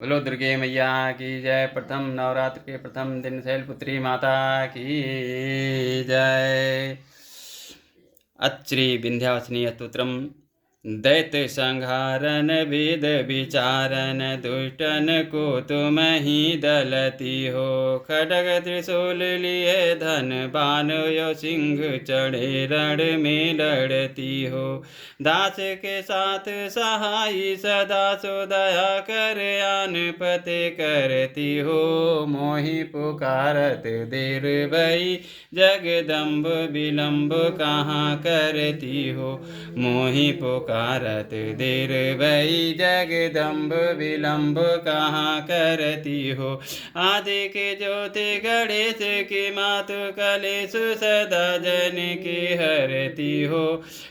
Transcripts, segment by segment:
बोलो दुर्गे मैया की जय। प्रथम नवरात्र के प्रथम दिन शैलपुत्री माता की जय। अत्रि विंध्यावासिनी स्तोत्रम। दैत्य संहारन वेद विचारन दुष्टन को तुम ही दलती हो। खड्ग त्रिशूल लिए धन बाण यो सिंह चढ़े रण में लड़ती हो। दास के साथ सहाय सदा सो दया कर आन पते करती हो। मोहि पुकारत देर भई जगदम्ब विलम्ब कहाँ करती हो। मोहि पुकारत देर भई जगदम्ब विलम्ब कहाँ करती हो। आदि के ज्योति गणेश की मातु कलेश सदा जन की हरती हो।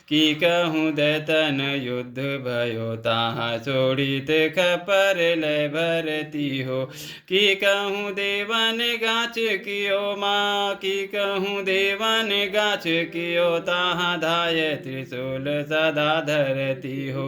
की कहूँ दैतन युद्ध भयो ताहा छोड़ित खपर लय भरती हो। की कहूँ देवन गाछ कियो माँ की कहूँ देवन गाछ कियो ताहा धाय त्रिशूल सदा धरती हो।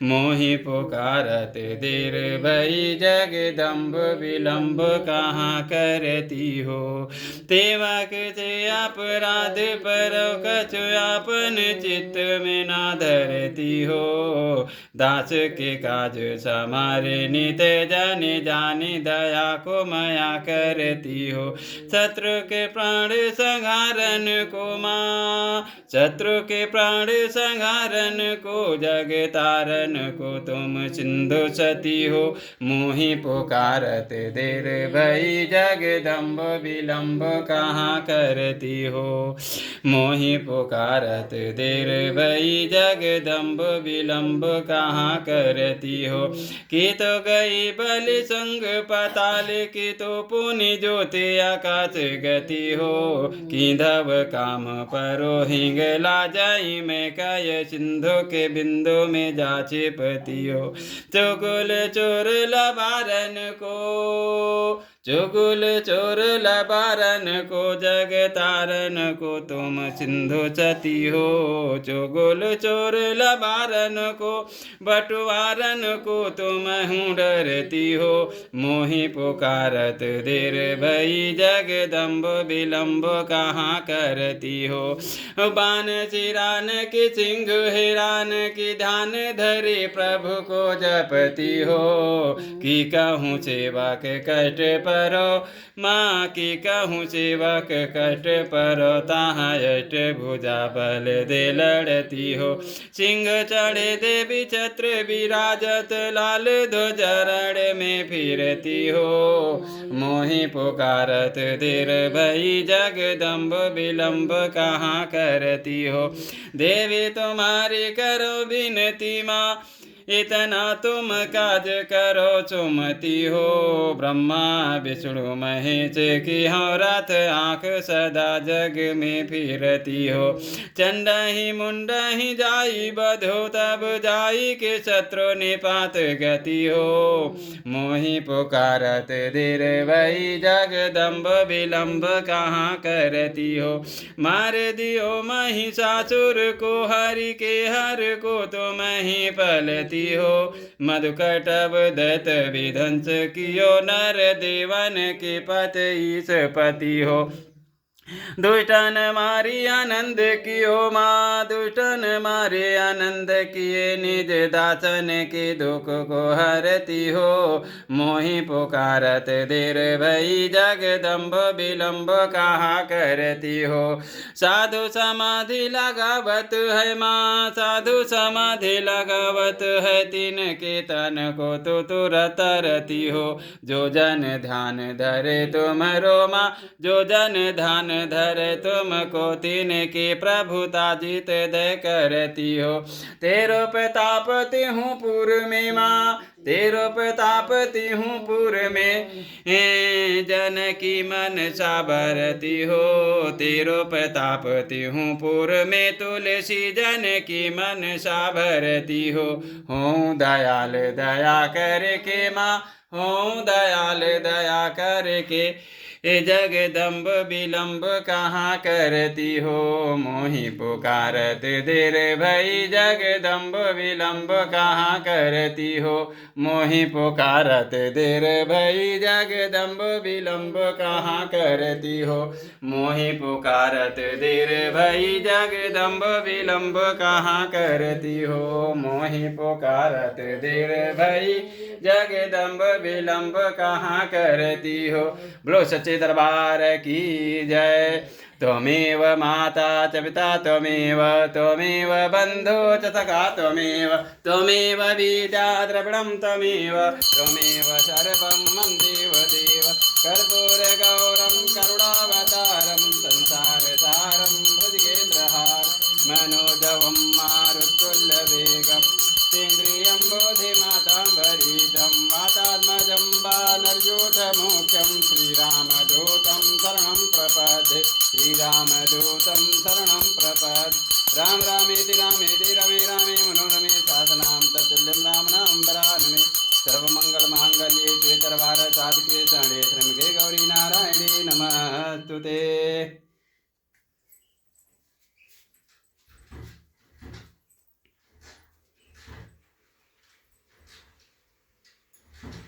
मोहि पुकारत देर भई जगदम्ब विलम्ब कहाँ करती हो। तेवक से अपराध पर कछु आपन चित्त में ना धरती हो। दास के काज समारे नित जाने जाने दया को माया करती हो। शत्रु के प्राण संहारन को माँ शत्रु के प्राण संहारन को जग तारन को तुम सिंधु सती हो। मोहि पुकारत देर भई जगदम्ब विलम्ब कहाँ करती हो। मोहि पुकारत देर भई जगदम्ब विलम्ब कहाँ करती हो। की तो गई बल संग पाताल की तो पुनि ज्योति आकाश गति हो। की धव काम परो हिंगला जाई मैं काय सिंधु के बिंदु में जाचे पति हो। चुगुल चोर लबारन को चुगुल चोर लबारन को जग तारन को तुम सिंधु सती हो। चुगुल चोर लबारन को बटवारन को तुम हूँ डरती हो। मोहि पुकारत देर भई जगदम्ब विलम्ब कहाँ करती हो। बान सिरान की सिंह हिरान की ध्यान धरे प्रभु को जपती हो। की कहूँ सेवक कष्ट परो माँ की कहूँ सेवक कष्ट परो ताहाँ अष्ट भुजा बल दे लड़ती हो। सिंह चढ़े देवी छत्र विराजत लाल ध्वज रण में फिरती हो। मोहि पुकारत देर भई जगदम्ब विलम्ब कहाँ करती हो। देवी तुम्हारी करो विनती माँ इतना तुम काज करो चुमती हो। ब्रह्मा विष्णु महेश की हो रथ आँख सदा जग में फिरती हो। चंड ही मुंड ही जाई बधो तब जाई के शत्रु निपात गति हो। मोहि पुकारत देर भई जगदम्ब विलम्ब कहाँ करती हो। मार दियो महिषासुर को हरि के हर को तुम ही पलती हो। मधुकटभ दैत विध्वंस कियो नर देवन के पत ईश पति हो। दुष्टन मारी आनंद कियो माँ दुष्टन मारे आनंद किए निज दासन के दुख को हरती हो। मोहि पुकारत देर भई जगदम्ब विलम्ब कहाँ करती हो। साधु समाधि लगावत है माँ साधु समाधि लगावत है तीन के तन को तो तुरत रती हो। जो जन ध्यान धरे तुमरो माँ जो जन ध्यान धरे तुमको तीन की प्रभुता जीत दे करती हो। तेरो प्रतापति हूँ पूर्व में माँ तेरो प्रतापति हूँ पूर्व में जन की मन साबरती हो। तेरो प्रतापति हूँ पूर्व में तुलसी जन की मन साबरती हो। हूँ दयाल दया करके माँ हूँ दयाल दया करके हे जगदम्ब विलम्ब कहाँ करती हो, मोहि पुकारत देर भई। जगदम्ब विलम्ब कहाँ करती हो, मोहि पुकारत देर भई। जगदम्ब विलम्ब कहाँ करती हो, मोहि पुकारत देर भई। जगदम्ब विलम्ब कहाँ करती हो, मोहि पुकारत देर भई। जगदम्ब विलम्ब कहाँ करती हो। बोलो सच्चे दरबार की जय। त्वमेव माता च पिता त्वमेव, त्वमेव बन्धो च सखा त्वमेव, त्वमेव विद्या द्रविणं त्वमेव, त्वमेव सर्वं मम देवदेव। कर्पूरगौरं करुणावतारं संसारसारं भुजगेन्द्रहारं, मनोजवं मारुतुल्यवेगं तेन्द्रियं बोधिमातां वरिष्ठं, मातात्मजं वानरयूथमुख्यं श्रीरामदूतं शरणं प्रपद्ये, श्रीरामदूतं शरणं प्रपद्ये। राम रामेति रामेति रमे रामे मनोरमे सहस्रनाम तत्तुल्यं राम नाम वरानने। सर्वमंगलमांगल्ये शिवे सर्वार्थसाधिके शरण्ये त्र्यंबके गौरी नारायणे नमस्तुते।